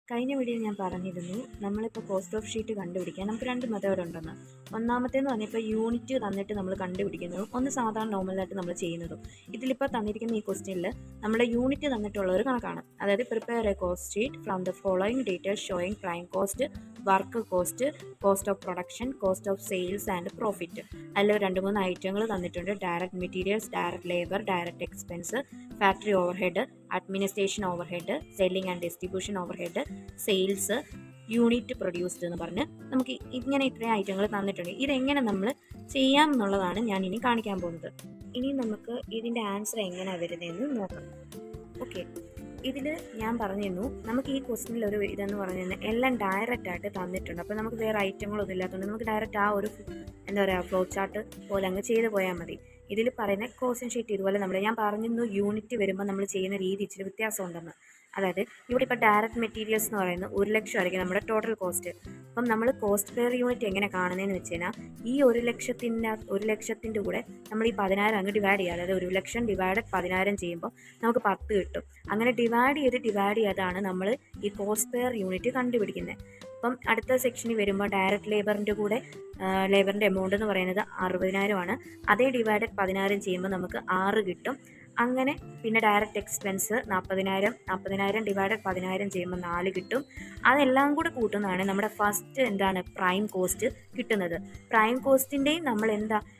കഴിഞ്ഞ വീഡിയോയിൽ ഞാൻ പറഞ്ഞിരുന്നു നമ്മളിപ്പോൾ കോസ്റ്റ് ഓഫ് ഷീറ്റ് കണ്ടുപിടിക്കാൻ നമുക്ക് രണ്ട് മെത്തേഡ് ഉണ്ടെന്ന്. ഒന്നാമത്തേന്ന് പറഞ്ഞാൽ യൂണിറ്റ് തന്നിട്ട് നമ്മൾ കണ്ടുപിടിക്കുന്നതും ഒന്ന് സാധാരണ നോർമലായിട്ട് നമ്മൾ ചെയ്യുന്നതും. ഇതിലിപ്പോൾ തന്നിരിക്കുന്ന ഈ ക്വസ്റ്റ്യനിൽ നമ്മുടെ യൂണിറ്റ് തന്നിട്ടുള്ള ഒരു കണക്കാണ്. അതായത് prepare A cost sheet from the following details showing prime cost, work cost, cost of production, cost of sales and profit. അതിൽ 2-3 ഐറ്റങ്ങൾ തന്നിട്ടുണ്ട്. Direct materials, direct labour, direct expense, factory overhead, administration overhead, selling and distribution overhead, sales, unit produced എന്ന് പറഞ്ഞ് നമുക്ക് ഇങ്ങനെ ഇത്രയും ഐറ്റങ്ങൾ തന്നിട്ടുണ്ട്. ഇതെങ്ങനെ നമ്മൾ ചെയ്യാം എന്നുള്ളതാണ് ഞാൻ ഇനി കാണിക്കാൻ പോകുന്നത്. ഇനി നമുക്ക് ഇതിൻ്റെ ആൻസർ എങ്ങനെയാണ് വരുന്നതെന്ന് നോക്കാം. ഓക്കെ, ഇതിൽ ഞാൻ പറഞ്ഞിരുന്നു നമുക്ക് ഈ ക്വസ്റ്റ്യനിൽ ഒരു ഇതെന്ന് പറഞ്ഞു എല്ലാം ഡയറക്റ്റ് ആയിട്ട് തന്നിട്ടുണ്ട്. അപ്പോൾ നമുക്ക് വേറെ ഐറ്റങ്ങളൊന്നും ഇല്ലാത്തതുകൊണ്ട് നമുക്ക് ഡയറക്റ്റ് ആ ഒരു എന്താ പറയുക ഫ്ലോ ചാർട്ട് പോലെ അങ്ങ് ചെയ്ത് പോയാൽ മതി. ഇതിൽ പറയുന്ന കോസ്റ്റ് ഷീറ്റ് ഇതുപോലെ ഞാൻ പറഞ്ഞിരുന്നു യൂണിറ്റ് വരുമ്പോൾ നമ്മൾ ചെയ്യുന്ന രീതി ഇച്ചിരി വ്യത്യാസം ഉണ്ടെന്ന്. അതായത് ഇവിടെ ഇപ്പോൾ ഡയറക്റ്റ് മെറ്റീരിയൽസ് എന്ന് പറയുന്നത് 1 ലക്ഷം ആയിരിക്കും നമ്മുടെ ടോട്ടൽ കോസ്റ്റ്. അപ്പം നമ്മൾ കോസ്റ്റ് പെർ യൂണിറ്റ് എങ്ങനെ കാണുന്നതെന്ന് വെച്ച് കഴിഞ്ഞാൽ ഈ 1 ലക്ഷത്തിൻ്റെ കൂടെ നമ്മൾ ഈ 10,000 അങ്ങ് ഡിവൈഡ് ചെയ്യുക. അതായത് 1 ലക്ഷം ഡിവൈഡ് 10,000 ചെയ്യുമ്പോൾ നമുക്ക് 10 കിട്ടും. അങ്ങനെ ഡിവൈഡ് ചെയ്താണ് നമ്മൾ ഈ കോസ്റ്റ് പെർ യൂണിറ്റ് കണ്ടുപിടിക്കുന്നത്. അപ്പം അടുത്ത സെക്ഷനിൽ വരുമ്പോൾ ഡയറക്റ്റ് ലേബറിൻ്റെ കൂടെ ലേബറിൻ്റെ എമൗണ്ട് എന്ന് പറയുന്നത് 60,000 ആണ്. അതേ ഡിവൈഡഡ് 10,000 ചെയ്യുമ്പോൾ നമുക്ക് 6 കിട്ടും. അങ്ങനെ പിന്നെ ഡയറക്റ്റ് എക്സ്പെൻസ് 40,000 ഡിവൈഡഡ് 10,000 ചെയ്യുമ്പോൾ 4 കിട്ടും. അതെല്ലാം കൂടെ കൂട്ടുന്നതാണ് നമ്മുടെ ഫസ്റ്റ് പ്രൈം കോസ്റ്റ് കിട്ടുന്നത്. പ്രൈം കോസ്റ്റിൻ്റെയും നമ്മൾ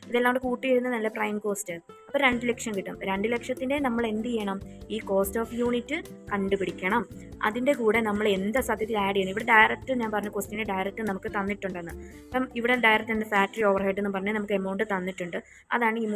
ഇതെല്ലാം കൂടെ കൂട്ടി എഴുതുന്നതല്ല പ്രൈം കോസ്റ്റ്. അപ്പോൾ 2 ലക്ഷം കിട്ടും. 2 ലക്ഷത്തിൻ്റെ നമ്മൾ എന്ത് ചെയ്യണം? ഈ കോസ്റ്റ് ഓഫ് യൂണിറ്റ് കണ്ടുപിടിക്കണം. അതിൻ്റെ കൂടെ നമ്മൾ സത്യത്തിൽ ആഡ് ചെയ്യണം. ഇവിടെ ഡയറക്റ്റ് ഞാൻ പറഞ്ഞ ക്വസ്റ്റിന് ഡയറക്റ്റ് നമുക്ക് തന്നിട്ടുണ്ടെന്ന്. അപ്പം ഇവിടെ ഡയറക്റ്റ് ഫാക്ടറി ഓവർഹെഡ് എന്ന് പറഞ്ഞ് നമുക്ക് എമൗണ്ട് തന്നിട്ടുണ്ട്. അതാണ് ഈ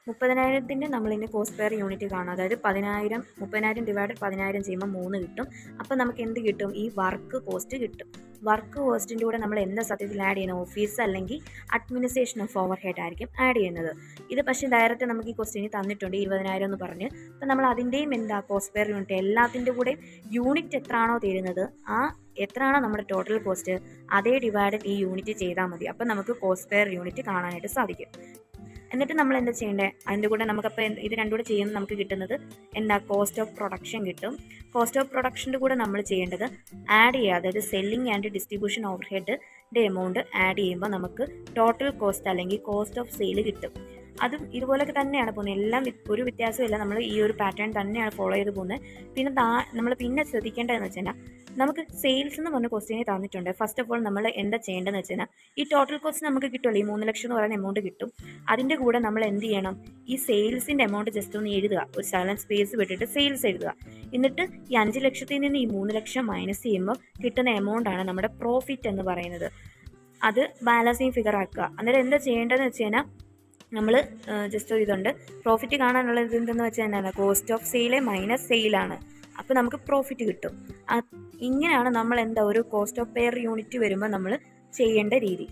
30,000ത്തിൻ്റെ നമ്മളിന്ന് കോസ്റ്റ് പെർ യൂണിറ്റ് കാണും. അതായത് 30,000 ഡിവൈഡഡ് 10,000 ചെയ്യുമ്പോൾ 3 കിട്ടും. അപ്പോൾ നമുക്ക് എന്ത് കിട്ടും? ഈ വർക്ക് കോസ്റ്റ് കിട്ടും. വർക്ക് കോസ്റ്റിൻ്റെ കൂടെ നമ്മൾ സത്യത്തിൽ ആഡ് ചെയ്യുന്നത് ഓഫീസ് അല്ലെങ്കിൽ അഡ്മിനിസ്ട്രേഷൻ ഓഫ് ഓവർഹെഡ് ആയിരിക്കും ആഡ് ചെയ്യുന്നത്. ഇത് പക്ഷേ ഡയറക്റ്റ് നമുക്ക് ഈ ക്വസ്റ്റ്യന് തന്നിട്ടുണ്ട് 20,000 എന്ന് പറഞ്ഞ്. അപ്പം നമ്മൾ അതിൻ്റെയും കോസ്റ്റ് പെർ യൂണിറ്റ് എല്ലാത്തിൻ്റെ കൂടെയും യൂണിറ്റ് എത്രയാണോ തരുന്നത് എത്രയാണോ നമ്മുടെ ടോട്ടൽ കോസ്റ്റ് അതേ ഡിവൈഡഡ് ഈ യൂണിറ്റ് ചെയ്താൽ മതി. അപ്പം നമുക്ക് കോസ്റ്റ് പെർ യൂണിറ്റ് കാണാനായിട്ട് സാധിക്കും. എന്നിട്ട് നമ്മൾ എന്താ ചെയ്യേണ്ടത്? അതിൻ്റെ കൂടെ നമുക്കപ്പോൾ ഇത് രണ്ടും കൂടെ ചെയ്യുമ്പോൾ നമുക്ക് കിട്ടുന്നത് കോസ്റ്റ് ഓഫ് പ്രൊഡക്ഷൻ കിട്ടും. കോസ്റ്റ് ഓഫ് പ്രൊഡക്ഷൻ്റെ കൂടെ നമ്മൾ ചെയ്യേണ്ടത് ആഡ് ചെയ്യുക. അതായത് സെല്ലിംഗ് ആൻഡ് ഡിസ്ട്രിബ്യൂഷൻ ഓവർഹെഡിൻ്റെ എമൗണ്ട് ആഡ് ചെയ്യുമ്പോൾ നമുക്ക് ടോട്ടൽ കോസ്റ്റ് അല്ലെങ്കിൽ കോസ്റ്റ് ഓഫ് സെയിൽ കിട്ടും. അതും ഇതുപോലൊക്കെ തന്നെയാണ് പോകുന്നത്. എല്ലാം ഒരു വ്യത്യാസമില്ല. നമ്മൾ ഈ ഒരു പാറ്റേൺ തന്നെയാണ് ഫോളോ ചെയ്ത് പോകുന്നത്. പിന്നെ നമ്മൾ ശ്രദ്ധിക്കേണ്ടതെന്ന് വെച്ച് കഴിഞ്ഞാൽ നമുക്ക് സെയിൽസ് എന്ന് പറഞ്ഞ ക്വസ്റ്റ്യനെ തന്നിട്ടുണ്ട്. ഫസ്റ്റ് ഓഫ് ഓൾ നമ്മൾ എന്താ ചെയ്യേണ്ടതെന്ന് വെച്ച് കഴിഞ്ഞാൽ ഈ ടോട്ടൽ കോസ്റ്റ് നമുക്ക് കിട്ടുമല്ലോ, ഈ 3 ലക്ഷം എന്ന് പറയുന്ന എമൗണ്ട് കിട്ടും. അതിൻ്റെ കൂടെ നമ്മൾ എന്ത് ചെയ്യണം? ഈ സെയിൽസിൻ്റെ എമൗണ്ട് ജസ്റ്റ് ഒന്ന് എഴുതുക. ഒരു ശകലം സ്പേസ് വിട്ടിട്ട് സെയിൽസ് എഴുതുക. എന്നിട്ട് ഈ 5 ലക്ഷത്തിൽ നിന്ന് ഈ 3 ലക്ഷം മൈനസ് ചെയ്യുമ്പോൾ കിട്ടുന്ന എമൗണ്ടാണ് നമ്മുടെ പ്രോഫിറ്റ് എന്ന് പറയുന്നത്. അത് ബാലൻസിങ് ഫിഗർ ആക്കുക. അന്നേരം എന്താ ചെയ്യേണ്ടതെന്ന് വെച്ച് കഴിഞ്ഞാൽ നമ്മൾ ജസ്റ്റ് ഇതുണ്ട് പ്രോഫിറ്റ് കാണാനുള്ള ഇതെന്തെന്ന് വെച്ച് കഴിഞ്ഞാൽ കോസ്റ്റ് ഓഫ് സെയിൽ മൈനസ് സെയിലാണ്. അപ്പോൾ നമുക്ക് പ്രോഫിറ്റ് കിട്ടും. ഇങ്ങനെയാണ് നമ്മൾ ഒരു കോസ്റ്റ് ഓഫ് പെയർ യൂണിറ്റ് വരുമ്പോൾ നമ്മൾ ചെയ്യേണ്ട രീതി.